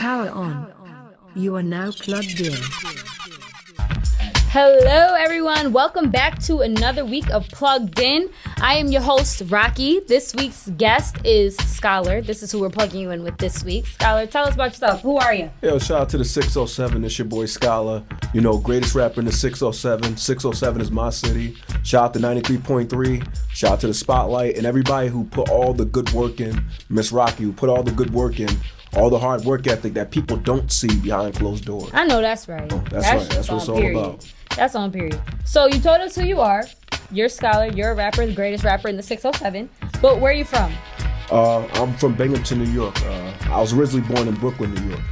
Power on. You are now plugged in. Hello, everyone. Welcome back to another week of Plugged In. I am your host, Rocky. This week's guest is Scholar. This is who we're plugging you in with this week. Scholar, tell us about yourself. Who are you? Yo, shout out to the 607. It's your boy Scholar. You know, greatest rapper in the 607. 607 is my city. Shout out to 93.3. Shout out to the Spotlight and everybody who put all the good work in. Miss Rocky, who put all the good work in. All the hard work ethic that people don't see behind closed doors. I know that's right. Oh, that's right. That's what it's all about. That's on period. So you told us who you are. You're Scholar. You're a rapper, the greatest rapper in the 607. But where are you from? I'm from Binghamton, New York. I was originally born in Brooklyn, New York.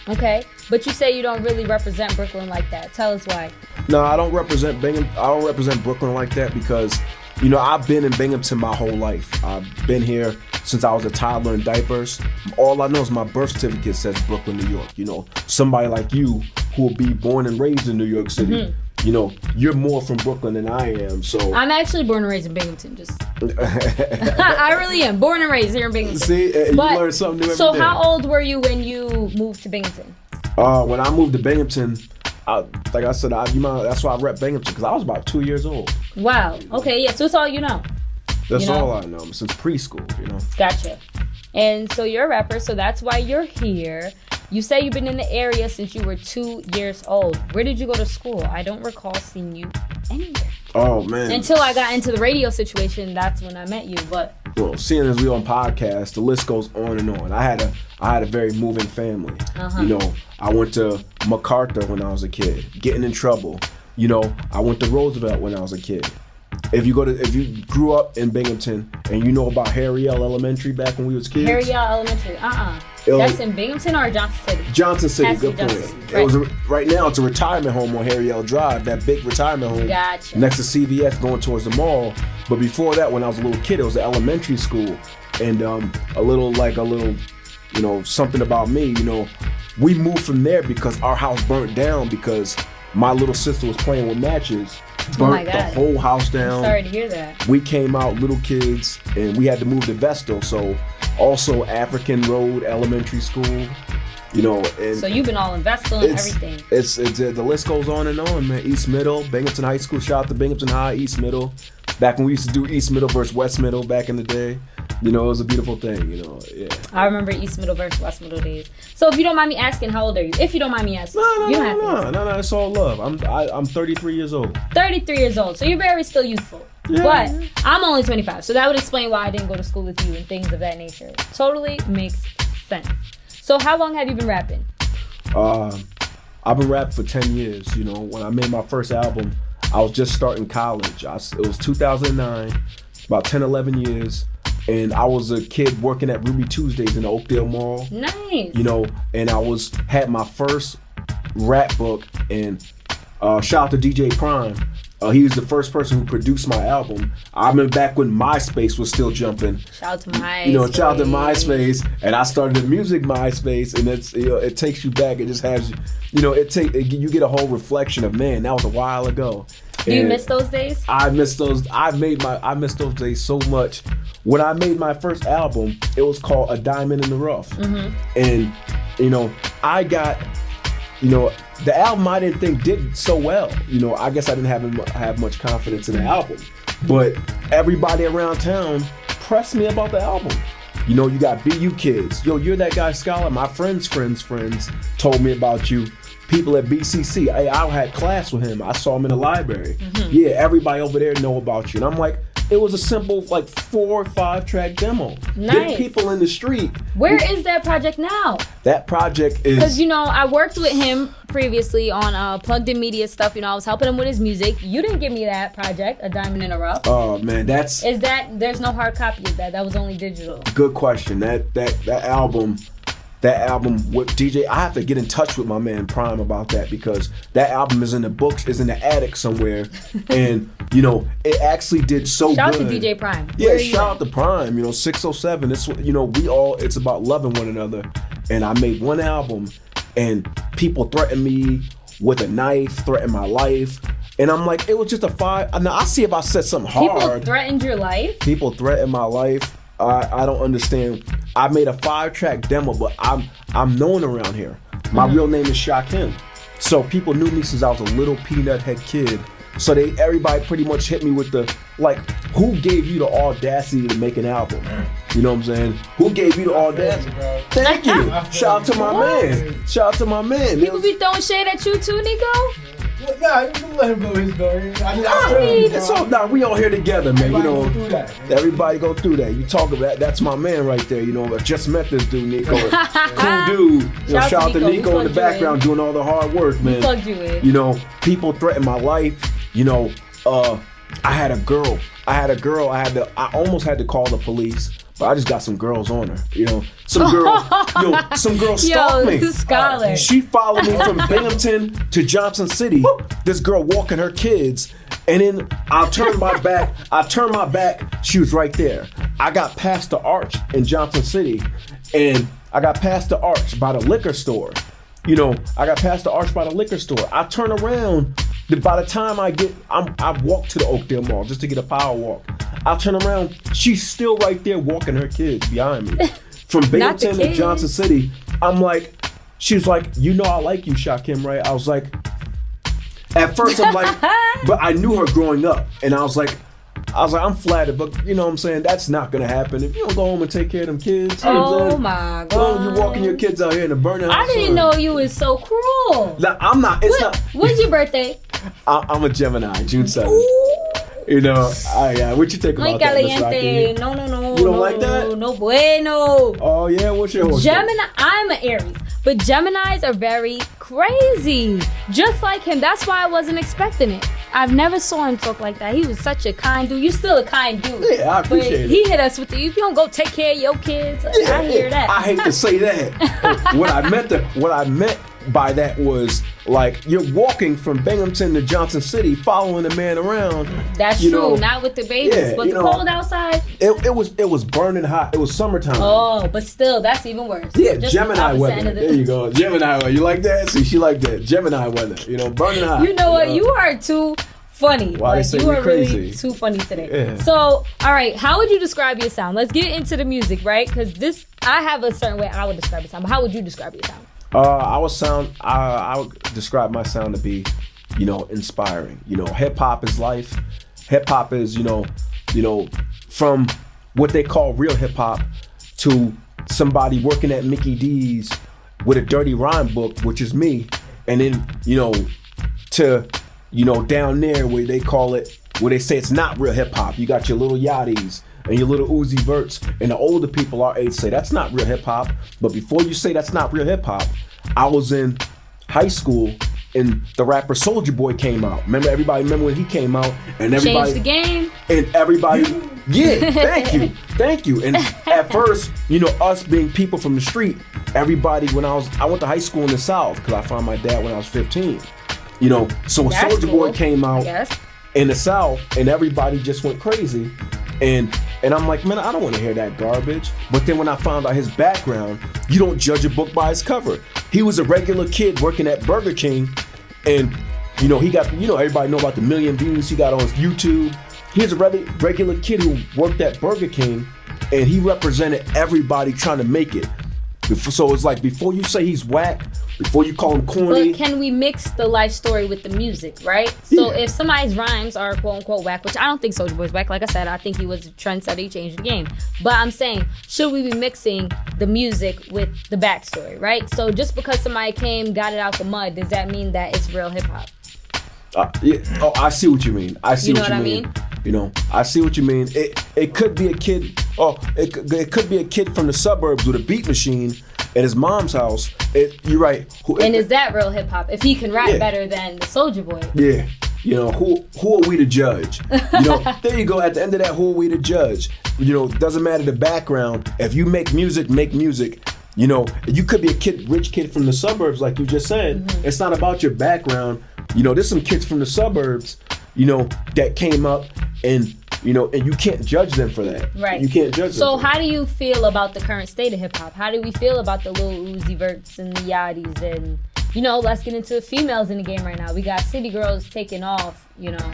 Okay. But you say you don't really represent Brooklyn like that. Tell us why. No, I don't represent Binghamton. I don't represent Brooklyn like that because, you know, I've been in Binghamton my whole life. I've been here since I was a toddler in diapers. All I know is my birth certificate says Brooklyn, New York. You know, somebody like you who will be born and raised in New York City. Mm-hmm. You know, you're more from Brooklyn than I am. So I'm actually born and raised in Binghamton. I really am born and raised here in Binghamton. See, you learn something new every day. So how old were you when you moved to Binghamton? When I moved to Binghamton, like I said, that's why I rep Binghamton, because I was about 2 years old. Wow. Okay, yeah, so that's all you know. That's all I know since preschool, you know. Gotcha. And so you're a rapper, so that's why you're here. You say you've been in the area since you were 2 years old. Where did you go to school? I don't recall seeing you anywhere. Oh, man. Until I got into the radio situation, that's when I met you, but... Well, seeing as we on podcast, the list goes on and on. I had a very moving family. Uh-huh. You know, I went to MacArthur when I was a kid, getting in trouble. You know, I went to Roosevelt when I was a kid. If you grew up in Binghamton and you know about Harry L. Elementary back when we was kids. Harry L. Elementary, That's in Binghamton or Johnson City? Johnson City, good point. Right. Right now it's a retirement home on Harry L. Drive, that big retirement home. Gotcha. Next to CVS going towards the mall. But before that, when I was a little kid, it was an elementary school. And a little, you know, something about me, you know, we moved from there because our house burnt down because my little sister was playing with matches. Burnt the whole house down. I'm sorry to hear that. We came out little kids and we had to move to Vestal, so also African Road Elementary School, you know. And so you've been all in Vestal and everything. It's the list goes on and on, man. East Middle, Binghamton High School. Shout out to Binghamton High, East Middle. Back when we used to do East Middle versus West Middle back in the day. You know, it was a beautiful thing, you know, yeah. I remember East Middle versus West Middle days. So if you don't mind me asking, how old are you? If you don't mind me asking. No, it's all love. I'm 33 years old. 33 years old, so you're very still youthful. Yeah. But I'm only 25, so that would explain why I didn't go to school with you and things of that nature. Totally makes sense. So how long have you been rapping? I've been rapping for 10 years, you know. When I made my first album, I was just starting college. It was 2009, about 10, 11 years. And I was a kid working at Ruby Tuesdays in the Oakdale Mall. Nice. You know, and I had my first rap book, and shout out to DJ Prime. He was the first person who produced my album. I remember back when MySpace was still jumping. Shout out to MySpace. You know, shout out to MySpace. And I started the music MySpace, and it's, you know, it takes you back. It just has you know, you get a whole reflection of, man, that was a while ago. Do you miss those days? I miss those. I miss those days so much. When I made my first album, it was called A Diamond in the Rough. Mm-hmm. And, you know, I got, you know, the album I didn't think did so well. You know, I guess I didn't have much confidence in the album. But everybody around town pressed me about the album. You know, you got BU kids. Yo, you're that guy Scholar. My friends told me about you. People at BCC. I had class with him. I saw him in the library. Mm-hmm. Yeah, everybody over there know about you. And I'm like, it was a simple, 4 or 5 track demo. Nice. Get people in the street. Where is that project now? That project is... Because, you know, I worked with him previously on Plugged In Media stuff. You know, I was helping him with his music. You didn't give me that project, A Diamond in the Rough. Oh, man, that's... There's no hard copy of that. That was only digital. Good question. That album with DJ, I have to get in touch with my man Prime about that, because that album is in the books, is in the attic somewhere. And, you know, it actually did so shout good. Shout out to DJ Prime. Yeah, shout out to Prime. You know, 607. It's, you know, it's about loving one another. And I made one album, and people threatened me with a knife, threatened my life. And I'm like, it was just a 5. Now, I see if I said something hard. People threatened your life? People threatened my life. I don't understand. I made a 5-track demo, but I'm known around here. My real name is Shakim. So people knew me since I was a little peanut head kid. So everybody pretty much hit me with the, like, who gave you the audacity to make an album? You know what I'm saying? Who gave you the audacity? Thank you. Shout out to my man. Shout out to my man. People be throwing shade at you too, Nico? Nah, you let him go his story. Nah, we all here together, man. You know, everybody go through that. You talk about that. That's my man right there. You know, I just met this dude, Nico. Cool dude. You know, shout out to Nico in the background doing all the hard work, man. Plugged you in. You know, people threaten my life. You know, I had a girl. I almost had to call the police. But I just got some girls on her, you know. Some girl stalked me. Scholar. She followed me from Binghamton to Johnson City. This girl walking her kids, and then I turned my back. She was right there. I got past the arch in Johnson City, and I got past the arch by the liquor store. You know, I turn around. By the time I walk to the Oakdale Mall just to get a power walk. I turn around, she's still right there walking her kids behind me. From Binghamton to Johnson City. She was like, you know I like you, Shakim, right? I was like, at first I'm like, but I knew her growing up. And I was like, I'm flattered, but you know what I'm saying? That's not gonna happen. If you don't go home and take care of them kids. You know what I'm saying? My God. Well, you're walking your kids out here in the burning house. I didn't know you was so cruel. Nah, I'm not. When's your birthday? I'm a Gemini, June 7th. You know, what you think about that, Miss Rocky? No. You don't like that? No bueno. Oh yeah, what's your horoscope? Gemini, I'm an Aries, but Geminis are very crazy. Just like him. That's why I wasn't expecting it. I've never saw him talk like that. He was such a kind dude. You're still a kind dude. Yeah, I appreciate it. He hit us with if you don't go take care of your kids. I hear that. I hate to say that. What I meant by that was, like, you're walking from Binghamton to Johnson City following a man around. That's true. Not with the babies, but the cold outside. It was burning hot. It was summertime. Oh, but still, that's even worse. Yeah, just Gemini weather. There you go. Gemini weather. You like that? See, she like that. Gemini weather. You know, burning hot. You know what? You are too funny. Why they say you we are crazy? Really too funny today. Yeah. So, all right, how would you describe your sound? Let's get into the music, right? Because I have a certain way I would describe your sound. But how would you describe your sound? I would describe my sound to be, you know, inspiring. You know, hip hop is life. Hip hop is, you know, from what they call real hip hop to somebody working at Mickey D's with a dirty rhyme book, which is me, and then, you know, to, you know, down there where they call it, where they say it's not real hip hop. You got your little Yachty's and your little Uzi Verts, and the older people our age say that's not real hip hop. But before you say that's not real hip hop, I was in high school and the rapper Soulja Boy came out. Remember when he came out, and everybody changed the game. And everybody, yeah, thank you. And at first, you know, us being people from the street, everybody, I went to high school in the South because I found my dad when I was 15. You know, so Soulja Boy came out in the South, and everybody just went crazy. And I'm like, man, I don't want to hear that garbage. But then when I found out his background, you don't judge a book by its cover. He was a regular kid working at Burger King, and you know, he got, you know, everybody know about the 1 million views he got on his YouTube. He's a regular kid who worked at Burger King, and he represented everybody trying to make it. So it's like, before you say he's whack, before you call him corny. But can we mix the life story with the music, right? So if somebody's rhymes are quote unquote whack, which I don't think Soulja Boy's whack, like I said, I think he was a trendsetter, he changed the game. But I'm saying, should we be mixing the music with the backstory, right? So just because somebody got it out the mud, does that mean that it's real hip hop? Yeah. Oh, I see what you mean. You know what I mean? You know, I see what you mean. It could be a kid. It could be a kid from the suburbs with a beat machine at his mom's house. You're right. Is that real hip hop? If he can rap better than the Soulja Boy. Yeah. You know, who are we to judge? You know, there you go. At the end of that, who are we to judge? You know, doesn't matter the background. If you make music, make music. You know, you could be a rich kid from the suburbs, like you just said. Mm-hmm. It's not about your background. You know, there's some kids from the suburbs, you know, that came up, and you know, and you can't judge them for that. Right. You can't judge them. So how do you feel about the current state of hip hop? How do we feel about the Lil Uzi Verts and the Yachty's? And, you know, let's get into females in the game right now. We got City Girls taking off, you know.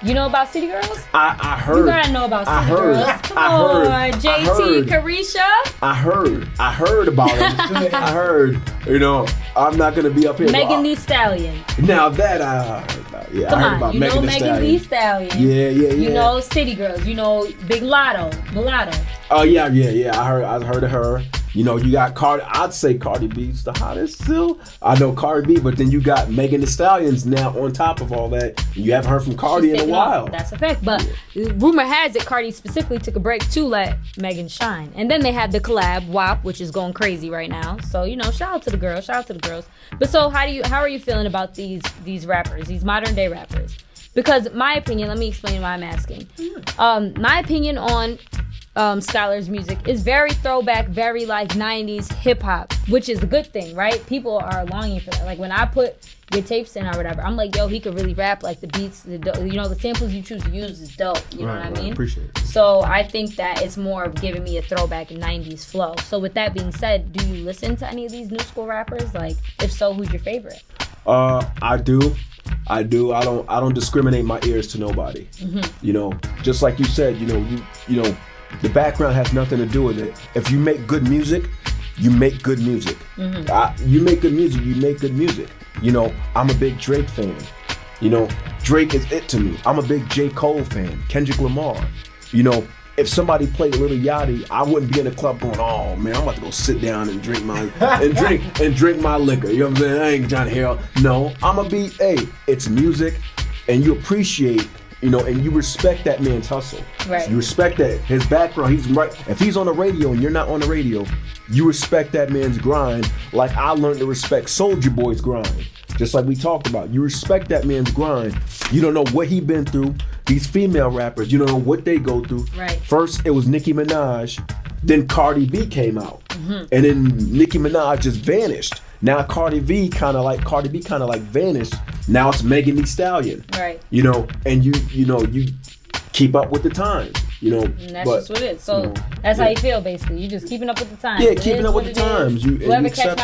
You know about City Girls? I heard. You gotta know about City Girls. Come on, JT, Carisha. I heard about it. I heard. You know, I'm not gonna be up here. Megan Thee Stallion. Now that I heard about. Yeah, Come I heard on, about you know Megan Thee Stallion. Yeah. You know City Girls. You know Big Mulatto. Oh yeah. I heard of her. You know, you got Cardi. I'd say Cardi B's the hottest still. I know Cardi B, but then you got Megan Thee Stallions now on top of all that. You haven't heard from Cardi in a while. That's a fact. But rumor has it Cardi specifically took a break to let Megan shine. And then they had the collab, WAP, which is going crazy right now. So, you know, shout out to the girls. But so how are you feeling about these rappers, these modern day rappers? Because my opinion, let me explain why I'm asking. My opinion on Skylar's music is very throwback, very like 90s hip hop, which is a good thing, right? People are longing for that. Like when I put your tapes in or whatever, I'm like, yo, he could really rap. Like the beats, the samples you choose to use is dope. You know what I mean? Appreciate it. So I think that it's more of giving me a throwback 90s flow. So with that being said, do you listen to any of these new school rappers? Like, if so, who's your favorite? I do. I don't discriminate my ears to nobody. You know, just like you said, you know, the background has nothing to do with it. If you make good music, you make good music. You make good music, you make good music. You know, I'm a big Drake fan. You know, Drake is it to me. I'm a big J. Cole fan, Kendrick Lamar. You know, if somebody played Lil Yachty, I wouldn't be in the club going, oh man, I'm about to go sit down and drink my drink my liquor. You know what I'm saying? I ain't trying to hear. No, I'm gonna be, it's music, and you appreciate, you know, and you respect that man's hustle. Right. You respect that his background. He's right. If he's on the radio and you're not on the radio, you respect that man's grind. Like I learned to respect Soulja Boy's grind. Just like we talked about, you respect that man's grind. You don't know what he been through. These female rappers, you don't know what they go through. Right. First, it was Nicki Minaj. Then Cardi B came out, and then Nicki Minaj just vanished. Now Cardi B kind of like vanished. Now it's Megan Thee Stallion. Right. You know, and you keep up with the times. You know, and that's just what it is. So that's how you feel, basically. You're just keeping up with the times. Yeah, keeping up with the times. Whoever catch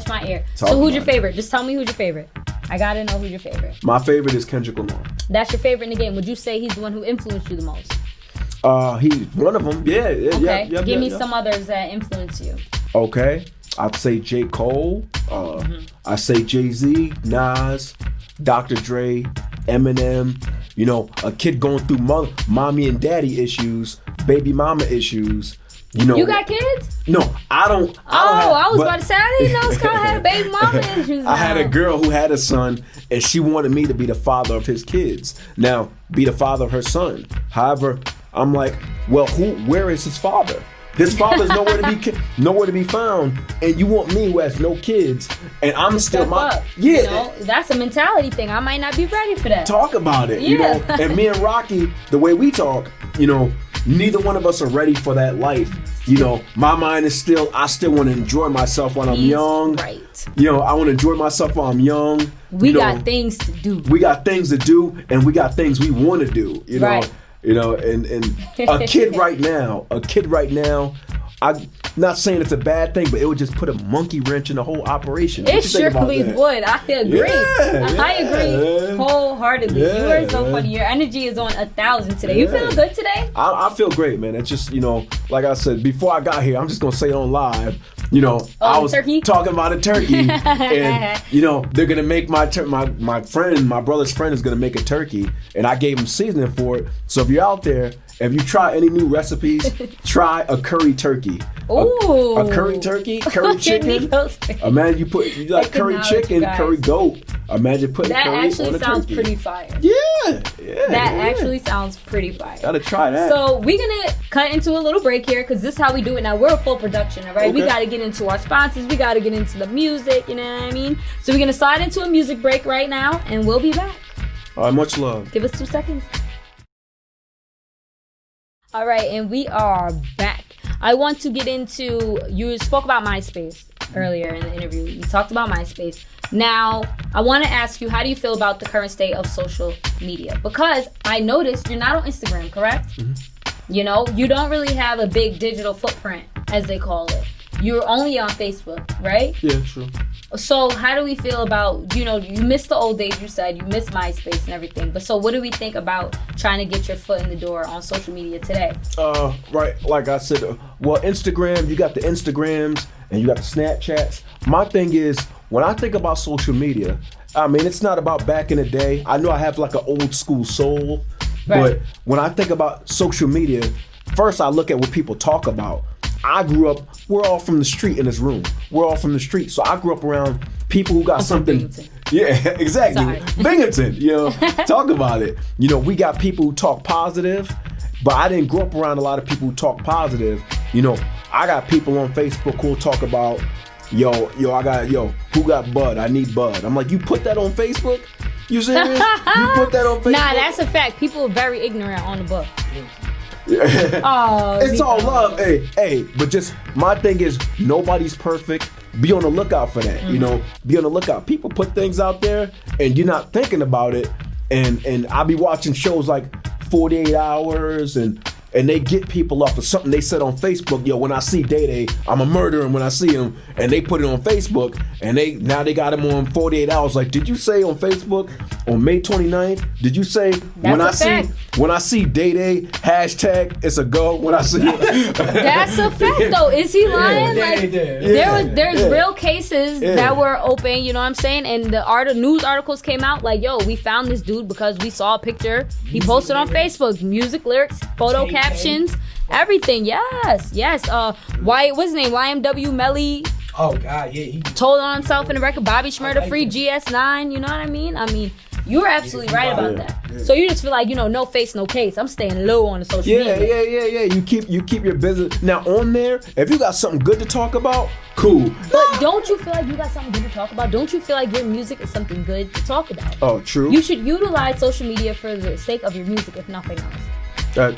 my ear. So who's your favorite? Just tell me who's your favorite. I gotta know who's your favorite. My favorite is Kendrick Lamar. That's your favorite in the game. Would you say he's the one who influenced you the most? He's one of them. Yeah. Okay. Give me some others that influence you. Okay. I'd say J. Cole. I say Jay-Z, Nas, Dr. Dre, Eminem. You know, a kid going through mommy and daddy issues, baby mama issues. You know, you got kids? No, I don't. I was about to say I didn't know Scott had a baby mama issues. I had a girl who had a son, and she wanted me to be the father of his kids. Now, be the father of her son. However, I'm like, well, where is his father? His father's nowhere to be found, and you want me who has no kids, and I'm still You know, that's a mentality thing. I might not be ready for that. Talk about it, you know. And me and Rocky, the way we talk, you know, neither one of us are ready for that life. You know, my mind is I still want to enjoy myself while I'm young. Right. You know, I want to enjoy myself while I'm young. We got things to do. We got things to do, and we got things we want to do. You know. Right. You know, and a kid right now, I'm not saying it's a bad thing, but it would just put a monkey wrench in the whole operation. It surely would. I agree. I agree wholeheartedly. You are so funny. Your energy is on 1,000 today. You feeling good today? I feel great, man. It's just, you know, like I said, before I got here, I'm just going to say it on live. You know, I was talking about a turkey, and you know they're gonna make my brother's friend is gonna make a turkey, and I gave him seasoning for it. So if you're out there, if you try any new recipes, try a curry turkey. Ooh, a curry turkey, curry chicken. Imagine you like curry chicken, curry goat. Imagine putting curry on a turkey. That actually sounds pretty fire. Yeah. That actually sounds pretty fire. Gotta try that. So we're gonna cut into a little break here because this is how we do it now. We're a full production, all right? Okay. We gotta get into our sponsors. We gotta get into the music, you know what I mean? So we're gonna slide into a music break right now and we'll be back. All right, much love. Give us 2 seconds. All right, and we are back. I want to get into, you spoke about MySpace earlier in the interview. You talked about MySpace. Now, I want to ask you, how do you feel about the current state of social media? Because I noticed you're not on Instagram, correct? Mm-hmm. You know, you don't really have a big digital footprint, as they call it. You're only on Facebook, right? Yeah, true. So how do we feel about, you miss the old days, you said, you miss MySpace and everything. But so what do we think about trying to get your foot in the door on social media today? Right, like I said, well, Instagram, you got the Instagrams and you got the Snapchats. My thing is, when I think about social media, I mean, it's not about back in the day. I know I have like an old school soul, but when I think about social media, first I look at what people talk about. I grew up, we're all from the street in this room. We're all from the street. So I grew up around people who got something. Binghamton. Yeah, exactly. Sorry. Binghamton, talk about it. We got people who talk positive, but I didn't grow up around a lot of people who talk positive. I got people on Facebook who'll talk about, who got bud? I need bud. I'm like, you put that on Facebook? You serious? You put that on Facebook? Nah, that's a fact. People are very ignorant on the book. It's all love. Hey, but just my thing is, nobody's perfect. Be on the lookout for that. Be on the lookout. People put things out there and you're not thinking about it. And I'll be watching shows like 48 Hours and they get people off of something they said on Facebook. When I see Day, I'm a murderer when I see him, and they put it on Facebook, and now they got him on 48 Hours. Like, did you say on Facebook on May 29th? Did you say when I see Day hashtag it's a go when I see it? That's a fact though. Is he lying? There's real cases that were open. You know what I'm saying? And the news articles came out like, we found this dude because we saw a picture he posted on Facebook, music lyrics, photo captions, everything. Yes. What's his name? YMW Melly. Oh God, yeah. He told on himself in the record. Bobby Shmurda, free GS9. You know what I mean? You were absolutely right about that. Yeah. So you just feel like, no face, no case. I'm staying low on the social media. Yeah. You keep your business. Now on there, if you got something good to talk about, cool. But don't you feel like you got something good to talk about? Don't you feel like your music is something good to talk about? Oh, true. You should utilize social media for the sake of your music, if nothing else.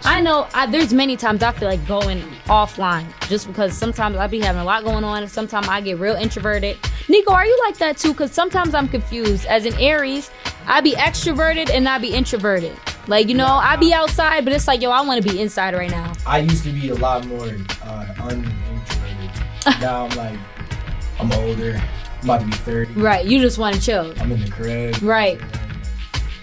I know there's many times I feel like going offline just because sometimes I be having a lot going on and sometimes I get real introverted. Nico, are you like that too? Because sometimes I'm confused. As an Aries, I be extroverted and I be introverted. Like, I be outside, but it's like, I want to be inside right now. I used to be a lot more unintroverted. Now I'm older. I'm about to be 30. Right, you just want to chill. I'm in the crib. Right.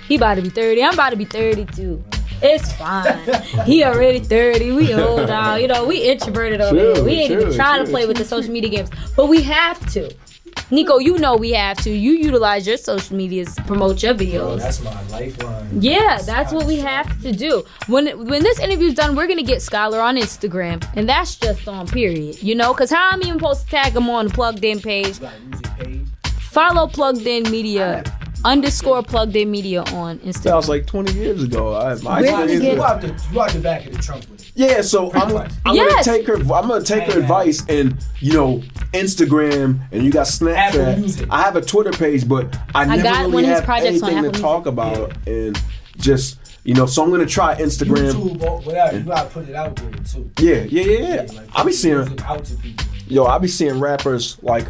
He about to be 30. I'm about to be 30 too. It's fine. He already 30. We old now. We introverted over here. We ain't even trying to play with the social media games. But we have to. Nico, we have to. You utilize your social medias to promote your videos. Bro, that's my lifeline. Yeah, that's what we have to do. When this interview's done, we're going to get Scholar on Instagram. And that's just on period. Because how I'm even supposed to tag him on the Plugged In page? Follow Plugged In Media. _ Plugged In Media on Instagram. That was like 20 years ago. You have the back of the trunk with it. Yeah, so I'm gonna take her advice and Instagram and you got Snapchat. I have a Twitter page, but I never really have anything to talk about and just so I'm gonna try Instagram. YouTube, whatever. You gotta put it out there too. Yeah. I be seeing out to people. I be seeing rappers like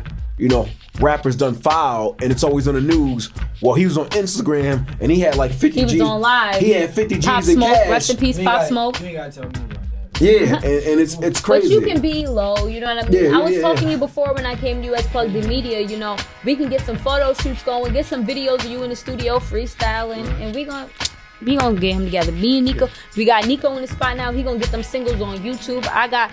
rappers done foul and it's always on the news. Well, he was on Instagram and he had like 50 G's. He was on live. He had 50 G's Pop in Smoke, cash. rest in peace, Pop Smoke. You ain't gotta tell me about that. Yeah, and it's crazy. But you can be low, you know what I mean? Yeah, I was talking to you before when I came to you as Plugged In Media, we can get some photo shoots going, get some videos of you in the studio freestyling, and we gonna get him together. Me and Nico, we got Nico in the spot now. He gonna get them singles on YouTube. I got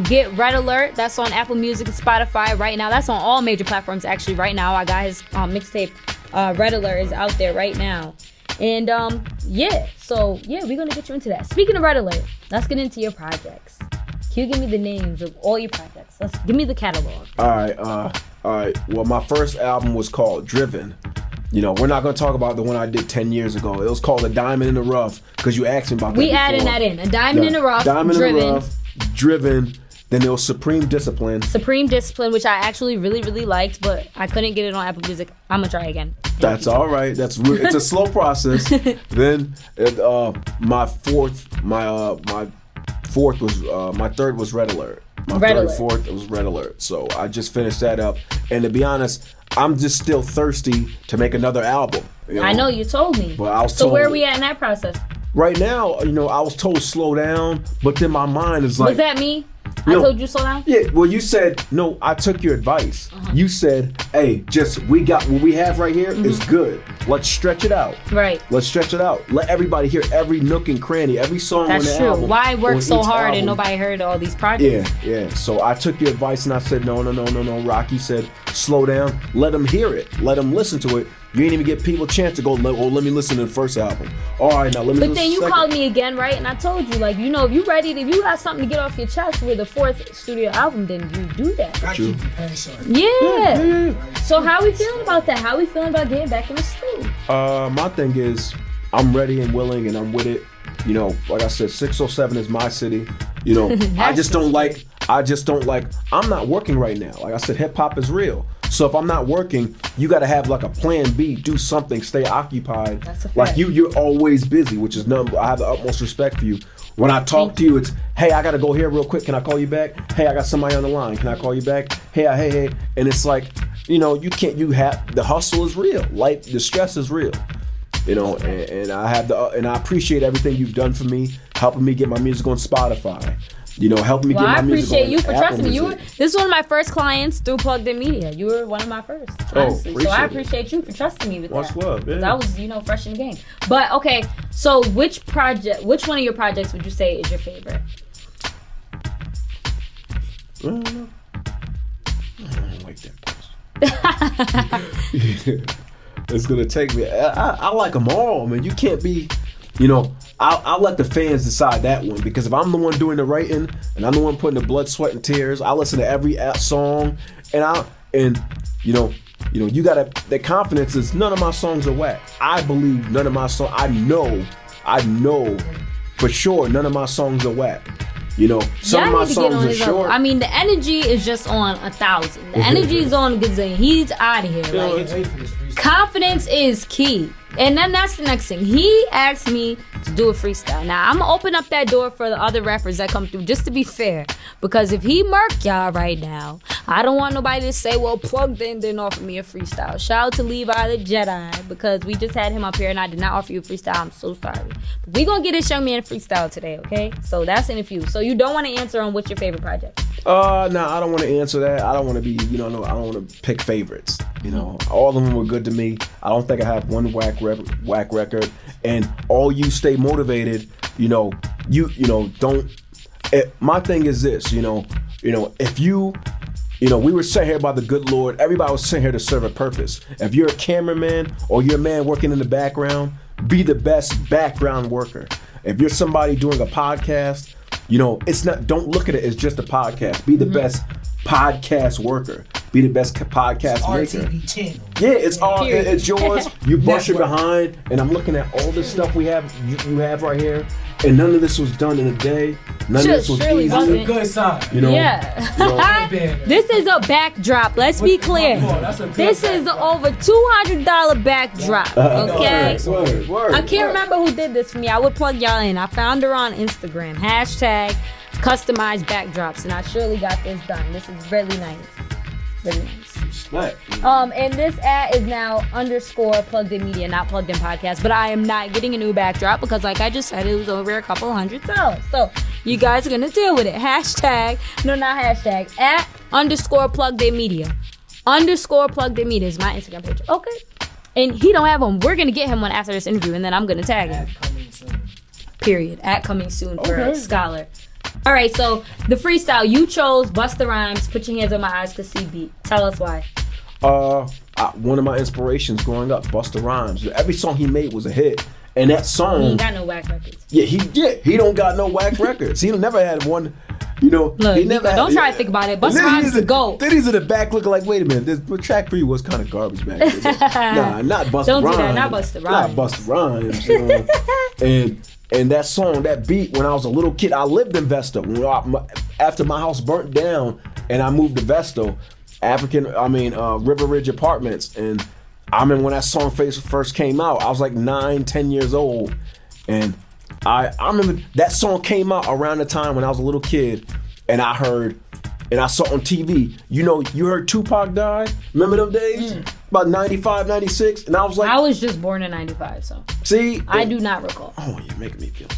Get Red Alert. That's on Apple Music and Spotify right now. That's on all major platforms actually right now. I got his mixtape. Red Alert is out there right now. And we're gonna get you into that. Speaking of Red Alert, let's get into your projects. Can you give me the names of all your projects? Give me the catalog. All right. Well, my first album was called Driven. We're not going to talk about the one I did 10 years ago. It was called A Diamond in the Rough because you asked me about that. We adding that in. A Diamond in the Rough, Driven. Then there was Supreme Discipline. Supreme Discipline, which I actually really, really liked, but I couldn't get it on Apple Music. I'm going to try again. That's all right. It's a slow process. Then my third was Red Alert. Fourth, it was Red Alert. So I just finished that up. And to be honest, I'm just still thirsty to make another album. I know, you told me. But so where are we at in that process? Right now, I was told slow down, but then my mind is like... Was that me? I told you slow down? Yeah, well, you said, no, I took your advice. You said, hey, we got what we have right here is good. Let's stretch it out. Right. Let's stretch it out. Let everybody hear every nook and cranny, every song on the That's true. album. Why work so hard album. and nobody heard all these projects? Yeah. So I took your advice and I said, no. Rocky said, slow down. Let them hear it. Let them listen to it. You ain't even give people a chance to go, let me listen to the first album. All right, now let me listen to the second. But then you called me again, right? And I told you, like, you know, if you ready, if you got something to get off your chest with a fourth studio album, then you do that. True. Yeah. So how we feeling about that? How we feeling about getting back in the studio? My thing is, I'm ready and willing and I'm with it. You know, like I said, 607 is my city. You know, I just don't like, I'm not working right now. Like I said, hip hop is real. So if I'm not working, you got to have like a plan B, do something, stay occupied. That's a fact. Like you're always busy, which is number. I have the utmost respect for you. When I talk to you, it's, hey, I got to go here real quick. Can I call you back? Hey, I got somebody on the line. Can I call you back? Hey. And it's like, you know, the hustle is real. Life, the stress is real. You know, and I appreciate everything you've done for me, helping me get my music on Spotify. You know, helping me get my music on I appreciate you for Apple trusting me. Music. This is one of my first clients through Plugged In Media. You were one of my first, honestly. So I appreciate you for trusting me with Much that. love, yeah. I was, you know, fresh in the game. But okay, so which one of your projects would you say is your favorite? I don't like that question. It's gonna take me. I like them all, man. You can't be, you know. I'll let the fans decide that one, because if I'm the one doing the writing and I'm the one putting the blood, sweat, and tears, I listen to every song, and you know, you gotta. The confidence is none of my songs are whack. I believe none of my songs. I know for sure none of my songs are whack. You know, some of my songs are short. I mean, the energy is just on 1,000. The energy is on gazillion. He's out of here. Like, confidence is key. And then that's the next thing. He asked me to do a freestyle. Now, I'm going to open up that door for the other rappers that come through, just to be fair. Because if he murk y'all right now, I don't want nobody to say, well, Plugged In didn't offer me a freestyle. Shout out to Levi the Jedi, because we just had him up here and I did not offer you a freestyle. I'm so sorry. But we going to get this young man a freestyle today, okay? So that's in a few. So you don't want to answer on what's your favorite project? No, I don't want to answer that. I don't want to be, I don't want to pick favorites. You know, all of them were good to me. I don't think I have one whack record. And all you stay motivated. You know, don't. My thing is this. If we were sent here by the good Lord. Everybody was sent here to serve a purpose. If you're a cameraman or you're a man working in the background, be the best background worker. If you're somebody doing a podcast, don't look at it as just a podcast. Be the best podcast worker. Be the best podcast maker. RTV channel. Yeah, it's yours. You bust your behind, and I'm looking at all this stuff we have. You have right here, and none of this was done in a day. None of this was easy. That's a good sign. Yeah. This is a backdrop. Let's be clear. This is the over $200 backdrop. Okay. Word. I can't remember who did this for me. I would plug y'all in. I found her on Instagram. # customized backdrops, and I surely got this done. This is really nice. Really nice. And this ad is now _ Plugged In Media, not Plugged In Podcast. But I am not getting a new backdrop because, like I just said, it was over a couple $100. So you guys are gonna deal with it. @ _Plugged In Media. _ Plugged In Media is my Instagram page. Okay. And he don't have one. We're gonna get him one after this interview, and then I'm gonna tag him. Period. Coming soon for Scholar. All right, so the freestyle, you chose Busta Rhymes, Put Your Hands on My Eyes to See beat. Tell us why. One of my inspirations growing up, Busta Rhymes. Every song he made was a hit. And that song... He ain't got no whack records. Yeah, he don't got no whack records. He never had one, Look, don't try to think about it. Busta Rhymes is the GOAT. Then he's in the back looking like, wait a minute, this track 3 was kind of garbage back then. Nah, not Busta Rhymes. Don't do that, not Busta Rhymes. Not Busta Rhymes, And that song, that beat, when I was a little kid, I lived in Vesto. After my house burnt down and I moved to Vesto, River Ridge Apartments. And I remember when that song first came out, I was like 9, 10 years old. And I remember that song came out around the time when I was a little kid. And I heard, and I saw on TV, you heard Tupac die? Remember them days? About 95, 96? And I was like... I was just born in 95, so... See? I do not recall. Oh, you're making me feel...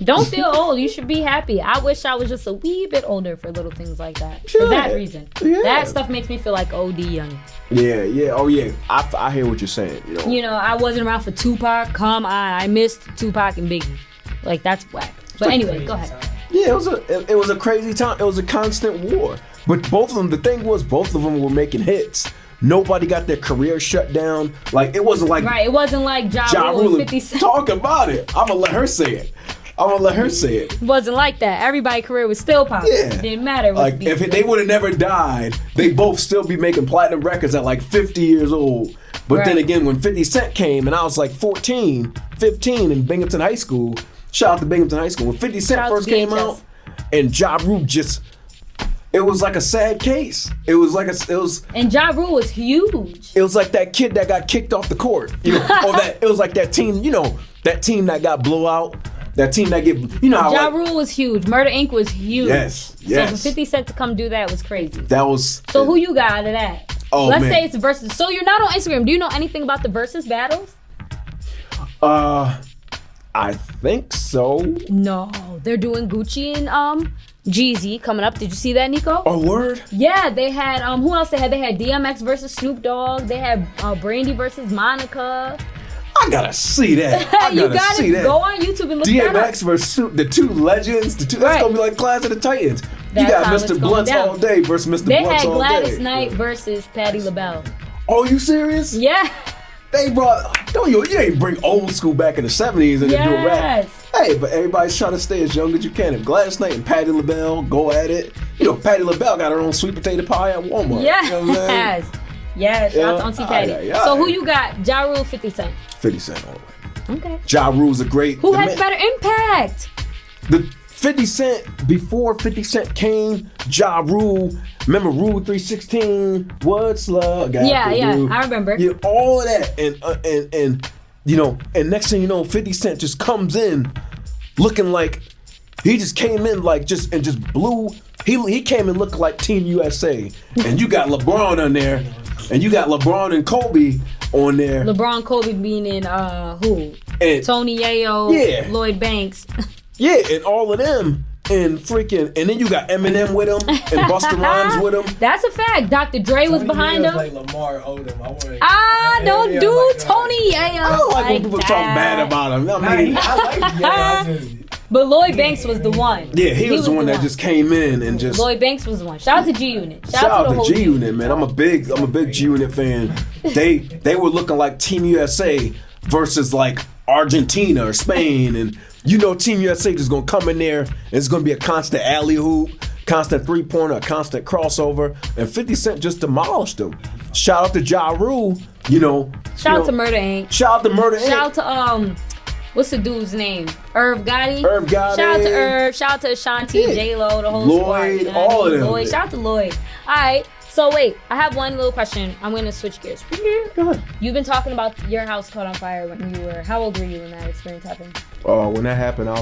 Don't feel old. You should be happy. I wish I was just a wee bit older for little things like that. For that reason. Yeah. That stuff makes me feel like OD young. Yeah. Oh yeah. I hear what you're saying. You know, I wasn't around for Tupac. Come on, I missed Tupac and Biggie. Like that's whack. But anyway, go ahead. Yeah, it was a crazy time. It was a constant war. But both of them, the thing was, both of them were making hits. Nobody got their career shut down. Like it wasn't like It wasn't like Ja Rule and 50 Cent. Talk about it. I'm gonna let her say it. It wasn't like that. Everybody's career was still popping. Yeah. It didn't matter. Like if they would have never died, they both still be making platinum records at like 50 years old. But then again, when 50 Cent came and I was like 14, 15 in Binghamton High School, shout out to Binghamton High School. When 50 Cent first came out and Ja Rule just, it was like a sad case. And Ja Rule was huge. It was like that kid that got kicked off the court. Or it was like that team, that team that got blow out. That team that how Ja Rule was huge. Murder Inc. was huge. Yes. So for 50 Cent to come do that was crazy. That was. So who you got out of that? Oh, Let's man. say it's versus. So you're not on Instagram. Do you know anything about the versus battles? I think so. No, they're doing Gucci and Jeezy coming up. Did you see that, Nico? Oh, word? Yeah, they had who else they had? They had DMX versus Snoop Dogg. They had Brandy versus Monica. I gotta see that. You gotta go on YouTube and look that up. DMX versus Snoop, the two legends. That's gonna be like Clash of the Titans. That's you got how Mr. it's Blunts going down. all day versus Mr. They Blunts all day. had Gladys Knight versus Patti LaBelle. Oh, you serious? Yeah. They brought. You ain't bring old school back in the 70s and then do a rap. Hey, but everybody's trying to stay as young as you can. If Gladys Knight and Patti LaBelle go at it, Patti LaBelle got her own sweet potato pie at Walmart. Yes. You know what I'm saying? Yes. Shout out to Auntie Patty. So who you got? Ja Rule, 50 Cent. 50 Cent all the way. Okay. Ja Rule's a great. Who has better impact? The 50 Cent, before 50 Cent came, Ja Rule, remember Rule 316, What's Love? Yeah, I remember. Yeah, all of that. And next thing you know, 50 Cent just comes in looking like, he just came in like just blew, he came in looking like Team USA. And you got LeBron on there, and you got LeBron and Kobe on there. LeBron, Kobe being in who? And Tony Yayo, Lloyd Banks. Yeah, and all of them, and then you got Eminem with him, and Busta Rhymes with him. That's a fact. Dr. Dre was behind him. Like Lamar Odom. Don't do Tony Yayo. I don't like when people talk bad about him. I like But Lloyd Banks was the one. Yeah, he was the one that just came in and just. Lloyd Banks was the one. Shout out to G Unit. Shout out to G Unit, man. I'm a big G Unit fan. They were looking like Team USA versus like Argentina or Spain, and Team USA just gonna come in there and it's gonna be a constant alley hoop, constant 3-pointer, a constant crossover, and 50 Cent just demolished them. Shout out to Ja Rule, Shout out to Murder Inc. Shout out to Murder Inc. Shout out to what's the dude's name? Irv Gotti. Shout out to Irv. Shout out to Ashanti, J-Lo, the whole Lloyd, squad. all of them. Lloyd. Shout out to Lloyd. All right. So wait, I have one little question. I'm going to switch gears. Go ahead. You've been talking about your house caught on fire when you were, how old were you when that experience happened? When that happened, I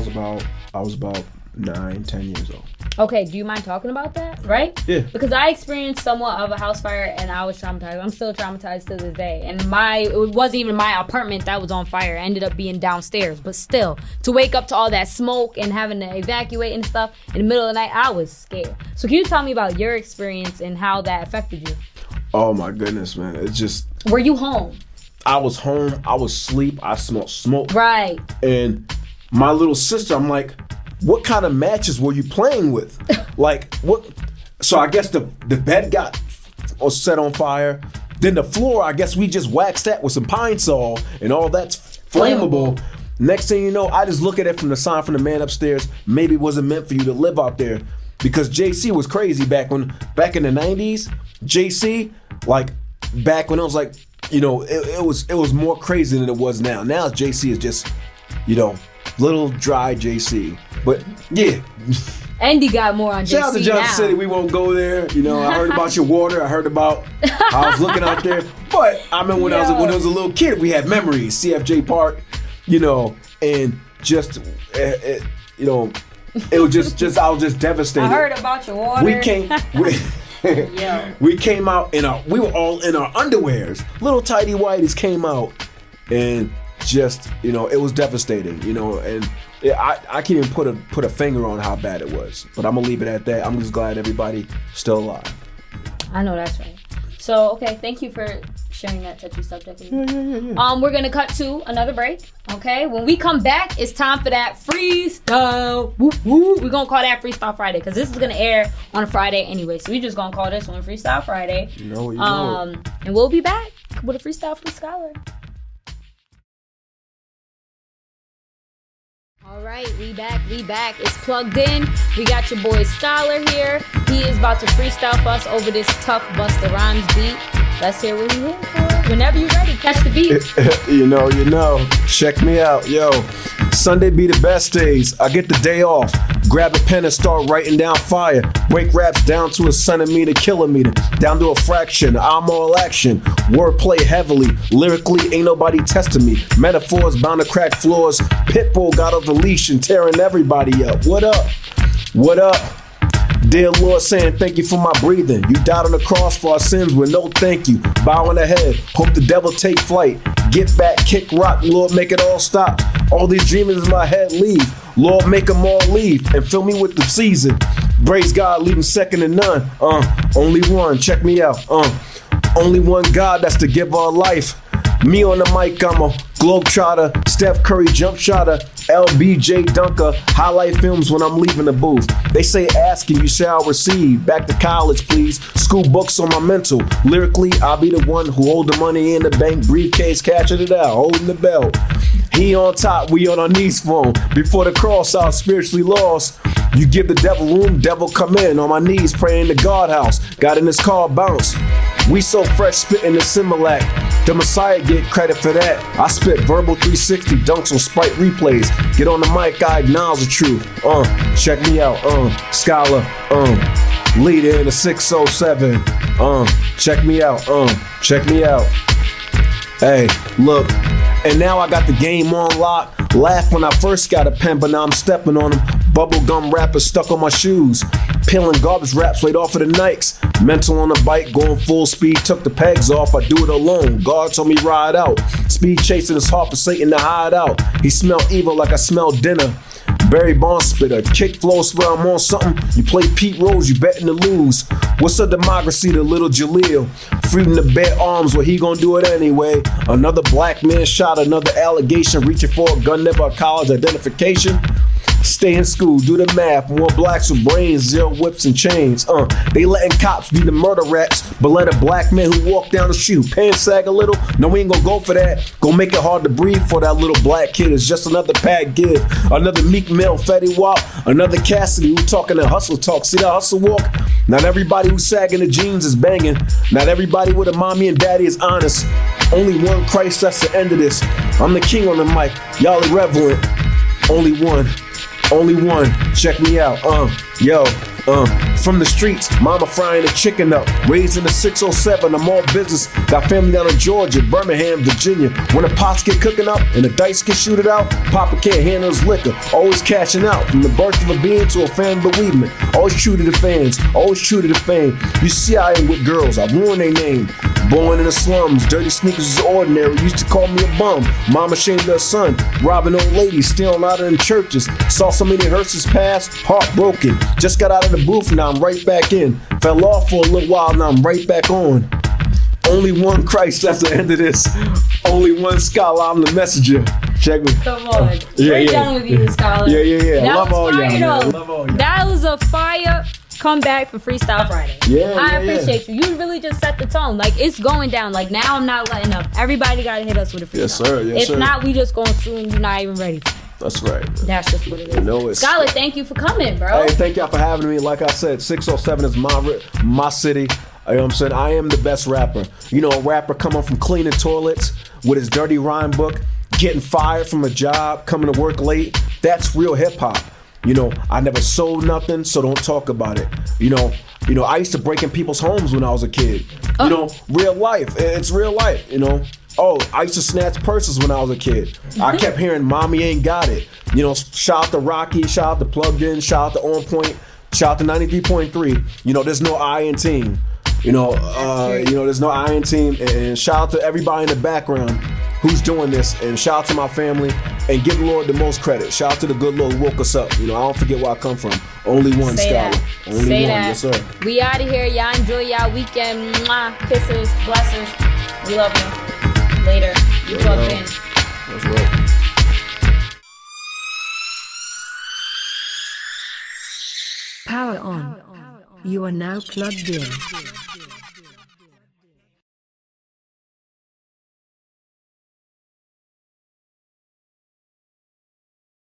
was about 9, 10 years old. Okay, do you mind talking about that? Right? Yeah. Because I experienced somewhat of a house fire and I was traumatized. I'm still traumatized to this day. And it wasn't even my apartment that was on fire. It ended up being downstairs. But still, to wake up to all that smoke and having to evacuate and stuff in the middle of the night, I was scared. So can you tell me about your experience and how that affected you? Oh my goodness, man. It's just. Were you home? I was home. I was asleep. I smelled smoke. Right. And my little sister, I'm like, what kind of matches were you playing with? Like, what? So I guess the bed got set on fire. Then the floor, I guess we just waxed that with some Pine Sol and all that's flammable. Next thing you know, I just look at it from the sign from the man upstairs. Maybe it wasn't meant for you to live out there. Because JC was crazy back in the 90s. JC, like, back when it was like, it was more crazy than it was now. Now JC is just, little dry JC. But yeah. Andy got more on JC. Shout out to Johnson City. We won't go there. I heard about your water. I heard about how I was looking out there. But I remember when I was a little kid, we had memories. CFJ Park, and just it was just I was just devastated. I heard about your water. We came out we were all in our underwears. Little tidy whities came out and just, it was devastating, and I can't even put a finger on how bad it was. But I'm gonna leave it at that. I'm just glad everybody's still alive. I know that's right. So, okay, thank you for sharing that touchy subject with me. Yeah. We're gonna cut to another break. Okay, when we come back, it's time for that freestyle. Woo, woo. We're gonna call that Freestyle Friday because this is gonna air on a Friday anyway. So we just gonna call this one Freestyle Friday. You know it. And we'll be back with a freestyle from Scholar. All right, we back. It's plugged in. We got your boy Scholar here. He is about to freestyle for us over this tough Busta Rhymes beat. Let's hear what he's here for. Whenever you're ready, catch the beat. You know. Check me out, yo. Sunday be the best days. I get the day off. Grab a pen and start writing down fire. Break raps down to a centimeter, kilometer, down to a fraction. I'm all action. Wordplay heavily. Lyrically, ain't nobody testing me. Metaphors bound to crack floors. Pitbull got off the leash and tearing everybody up. What up? What up? Dear Lord, saying thank you for my breathing. You died on the cross for our sins with no thank you. Bowing the head, hope the devil take flight. Get back, kick rock, Lord, make it all stop. All these dreamers in my head leave. Lord, make them all leave and fill me with the season. Praise God, leaving second to none. Only one, check me out. Only one God, that's the giver of life. Me on the mic, I'm a globetrotter, Steph Curry jump shotter, LBJ dunker, highlight films when I'm leaving the booth. They say asking, you shall receive. Back to college, please. School books on my mental. Lyrically, I'll be the one who hold the money in the bank, briefcase, catching it out, holding the belt. He on top, we on our knees for him. Before the cross, I was spiritually lost. You give the devil room, devil come in. On my knees, praying to God house. Got in his car, bounce. We so fresh, spitting the Similac. The Messiah get credit for that. I spit verbal 360 dunks on Sprite replays. Get on the mic, I acknowledge the truth. Check me out, Scholar, leader in the 607. Check me out, check me out. Hey, look. And now I got the game on lock. Laugh when I first got a pen, but now I'm stepping on them. Bubblegum rappers stuck on my shoes. Peeling garbage wraps right off of the Nikes. Mental on the bike, going full speed. Took the pegs off, I do it alone. God told me ride out. Speed chasing is hard for Satan to hide out. He smell evil like I smell dinner. Barry Bonds spitter, kick flow, swear I'm on something. You play Pete Rose, you betting to lose. What's a democracy to little Jaleel? Freedom to bear arms, well he gonna do it anyway. Another black man shot, another allegation. Reaching for a gun, never a college identification. Stay in school, do the math. More blacks with brains, zero whips and chains. They letting cops be the murder raps, but let a black man who walk down the street pants sag a little. No, we ain't gonna go for that. Gonna make it hard to breathe for that little black kid. It's just another Pat Give, another Meek Mill, Fetty Wap, another Cassidy who talking that hustle talk. See that hustle walk? Not everybody who's sagging the jeans is banging. Not everybody with a mommy and daddy is honest. Only one Christ, that's the end of this. I'm the king on the mic, y'all irrelevant. Only one. Only one, check me out, from the streets, mama frying the chicken up, raised in the 607, I'm all business, got family down in Georgia, Birmingham, Virginia, when the pots get cooking up and the dice get shooted out, Papa can't handle his liquor, always cashing out, from the birth of a being to a fan bereavement, always true to the fans, always true to the fame, you see I am with girls, I ruin their name, born in the slums, dirty sneakers is ordinary, used to call me a bum, mama shamed her son, robbing old ladies, stealing out of them churches, saw so many hearses pass, heartbroken, just got out of the booth, now I'm right back in, fell off for a little while, now I'm right back on. Only one Christ, that's the end of this. Only one Scholar, I'm the messenger. Check me. Come on. Straight down with you, Scholar. Yeah. That Love all fire, y'all, though. man. Love all y'all. That was a fire comeback for Freestyle Friday. I appreciate you. You really just set the tone. Like, it's going down. Like, now I'm not letting up. Everybody got to hit us with a freestyle. Yes, sir. Yes, sir. If not, we just going to assume you're not even ready. That's right. That's just what it is. You know it's Scholar, thank you for coming, bro. Hey, thank y'all for having me. Like I said, 607 is my city. You know what I'm saying? I am the best rapper. You know, a rapper coming from cleaning toilets with his dirty rhyme book, getting fired from a job, coming to work late. That's real hip hop. You know, I never sold nothing, so don't talk about it. You know, I used to break in people's homes when I was a kid. You know, real life. It's real life, you know. Oh, I used to snatch purses when I was a kid. I kept hearing, Mommy ain't got it. You know, shout out to Rocky, shout out to Plugged In, shout out to On Point, shout out to 93.3. You know, there's no I in team. You know, there's no I in team. And shout out to everybody in the background who's doing this. And shout out to my family. and give the Lord the most credit. Shout out to the good Lord who woke us up. You know, I don't forget where I come from. Only one Say Scholar. that. Only Say one, that. yes sir. We out of here. Y'all enjoy y'all weekend. Mwah. Kisses, blessings. We love you. Later. You plugged in. That's right. Power on. You are now plugged in.